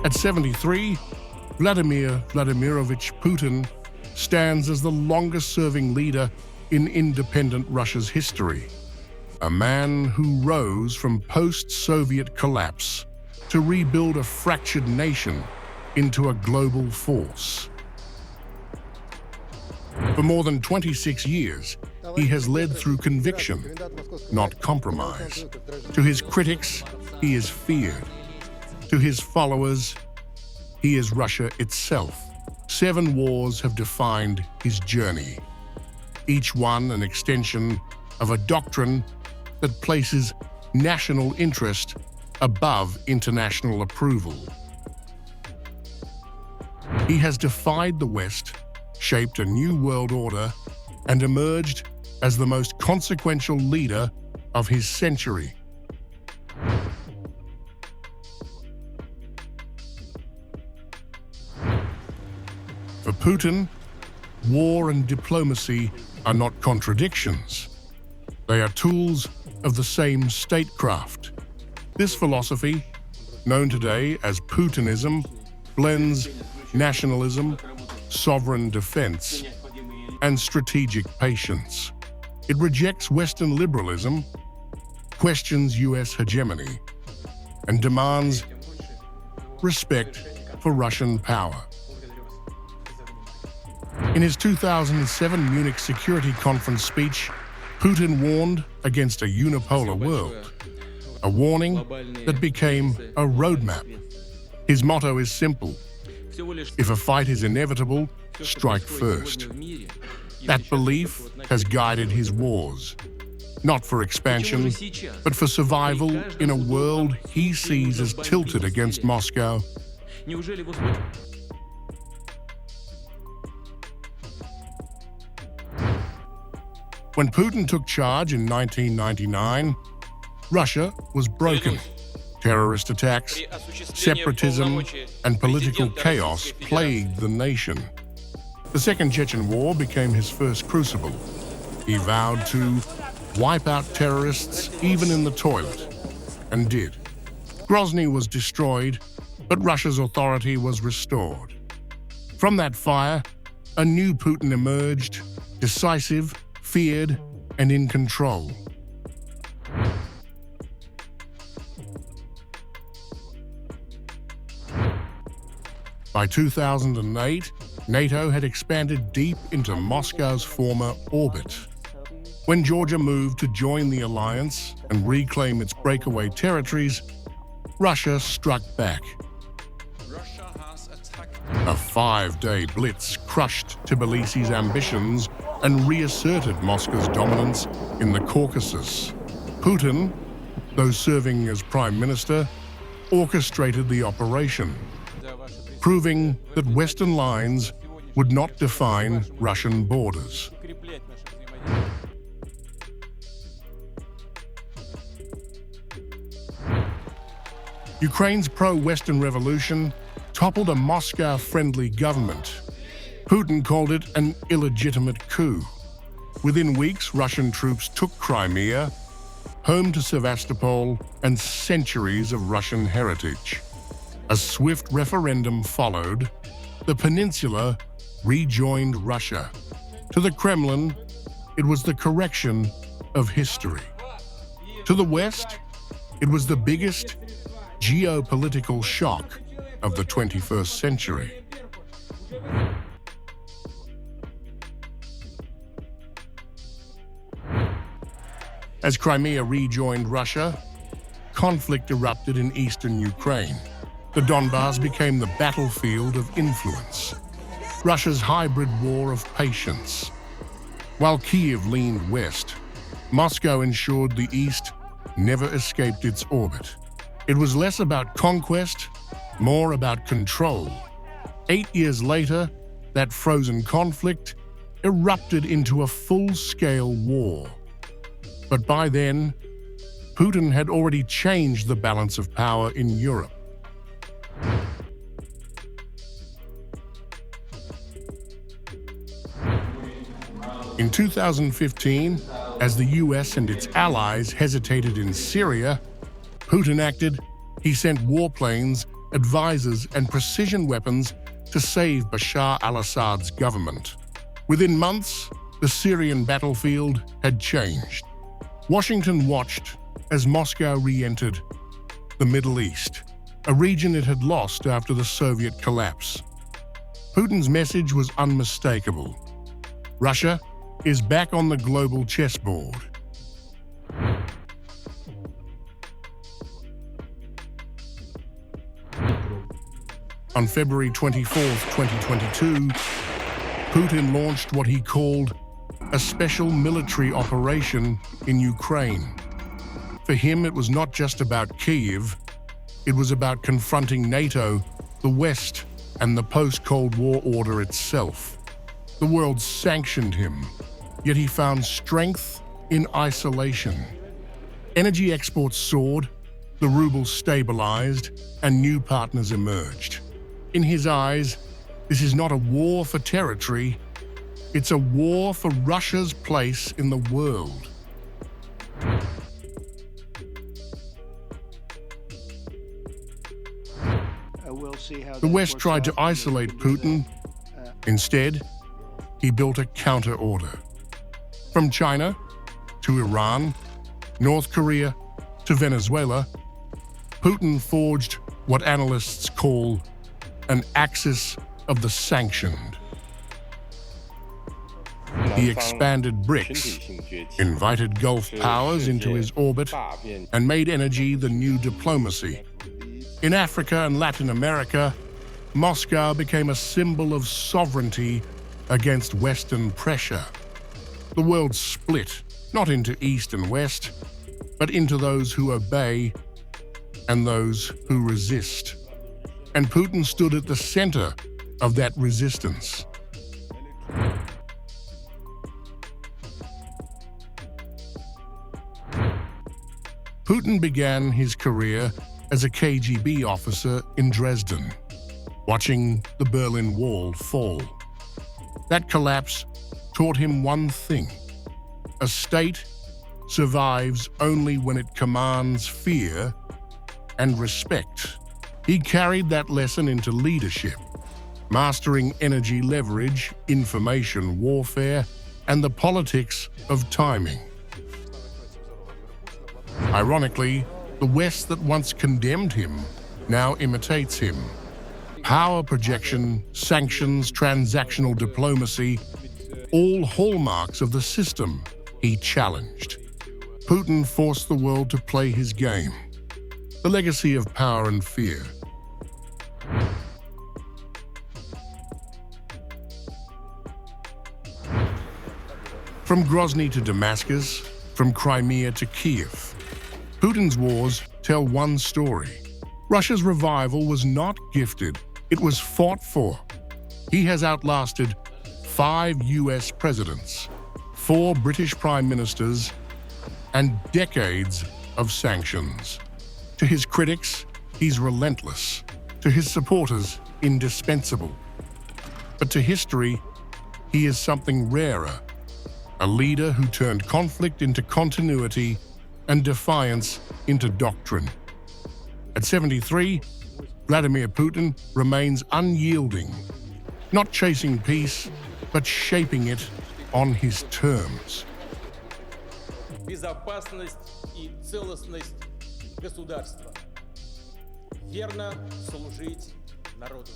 At 73, Vladimir Vladimirovich Putin stands as the longest-serving leader in independent Russia's history, a man who rose from post-Soviet collapse to rebuild a fractured nation into a global force. For more than 26 years, he has led through conviction, not compromise. To his critics, he is feared. To his followers, he is Russia itself. 7 wars have defined his journey, each one an extension of a doctrine that places national interest above international approval. He has defied the West, shaped a new world order, and emerged as the most consequential leader of his century. For Putin, war and diplomacy are not contradictions. They are tools of the same statecraft. This philosophy, known today as Putinism, blends nationalism, sovereign defense, and strategic patience. It rejects Western liberalism, questions US hegemony, and demands respect for Russian power. In his 2007 Munich Security Conference speech, Putin warned against a unipolar world, a warning that became a roadmap. His motto is simple: if a fight is inevitable, strike first. That belief has guided his wars, not for expansion, but for survival in a world he sees as tilted against Moscow. When Putin took charge in 1999, Russia was broken. Terrorist attacks, separatism, and political chaos plagued the nation. The Second Chechen War became his first crucible. He vowed to wipe out terrorists even in the toilet, and did. Grozny was destroyed, but Russia's authority was restored. From that fire, a new Putin emerged, decisive, feared, and in control. By 2008, NATO had expanded deep into Moscow's former orbit. When Georgia moved to join the alliance and reclaim its breakaway territories, Russia struck back. A 5-day blitz crushed Tbilisi's ambitions and reasserted Moscow's dominance in the Caucasus. Putin, though serving as prime minister, orchestrated the operation, proving that Western lines would not define Russian borders. Ukraine's pro-Western revolution toppled a Moscow-friendly government. Putin called it an illegitimate coup. Within weeks, Russian troops took Crimea, home to Sevastopol and centuries of Russian heritage. A swift referendum followed. The peninsula rejoined Russia. To the Kremlin, it was the correction of history. To the West, it was the biggest geopolitical shock of the 21st century. As Crimea rejoined Russia, conflict erupted in eastern Ukraine. The Donbas became the battlefield of influence, Russia's hybrid war of patience. While Kyiv leaned west, Moscow ensured the east never escaped its orbit. It was less about conquest, more about control. 8 years later, that frozen conflict erupted into a full-scale war. But by then, Putin had already changed the balance of power in Europe. In 2015, as the US and its allies hesitated in Syria, Putin acted. He sent warplanes advisors, and precision weapons to save Bashar al-Assad's government. Within months, the Syrian battlefield had changed. Washington watched as Moscow re-entered the Middle East, a region it had lost after the Soviet collapse. Putin's message was unmistakable. Russia is back on the global chessboard. On February 24, 2022, Putin launched what he called a special military operation in Ukraine. For him, it was not just about Kyiv, it was about confronting NATO, the West, and the post-Cold War order itself. The world sanctioned him, yet he found strength in isolation. Energy exports soared, the ruble stabilized, and new partners emerged. In his eyes, this is not a war for territory, it's a war for Russia's place in the world. The West tried to isolate Putin. Instead, he built a counter-order. From China to Iran, North Korea to Venezuela, Putin forged what analysts call an axis of the sanctioned. He expanded BRICS, invited Gulf powers into his orbit, and made energy the new diplomacy. In Africa and Latin America, Moscow became a symbol of sovereignty against Western pressure. The world split, not into East and West, but into those who obey and those who resist. And Putin stood at the center of that resistance. Putin began his career as a KGB officer in Dresden, watching the Berlin Wall fall. That collapse taught him one thing: a state survives only when it commands fear and respect. He carried that lesson into leadership, mastering energy leverage, information warfare, and the politics of timing. Ironically, the West that once condemned him now imitates him. Power projection, sanctions, transactional diplomacy, all hallmarks of the system he challenged. Putin forced the world to play his game, the legacy of power and fear. From Grozny to Damascus, from Crimea to Kyiv, Putin's wars tell one story. Russia's revival was not gifted, it was fought for. He has outlasted 5 US presidents, 4 British prime ministers, and decades of sanctions. To his critics, he's relentless. To his supporters, indispensable. But to history, he is something rarer. A leader who turned conflict into continuity and defiance into doctrine. At 73, Vladimir Putin remains unyielding, not chasing peace, but shaping it on his terms. Безопасность и целостность государства. Верно служить народу.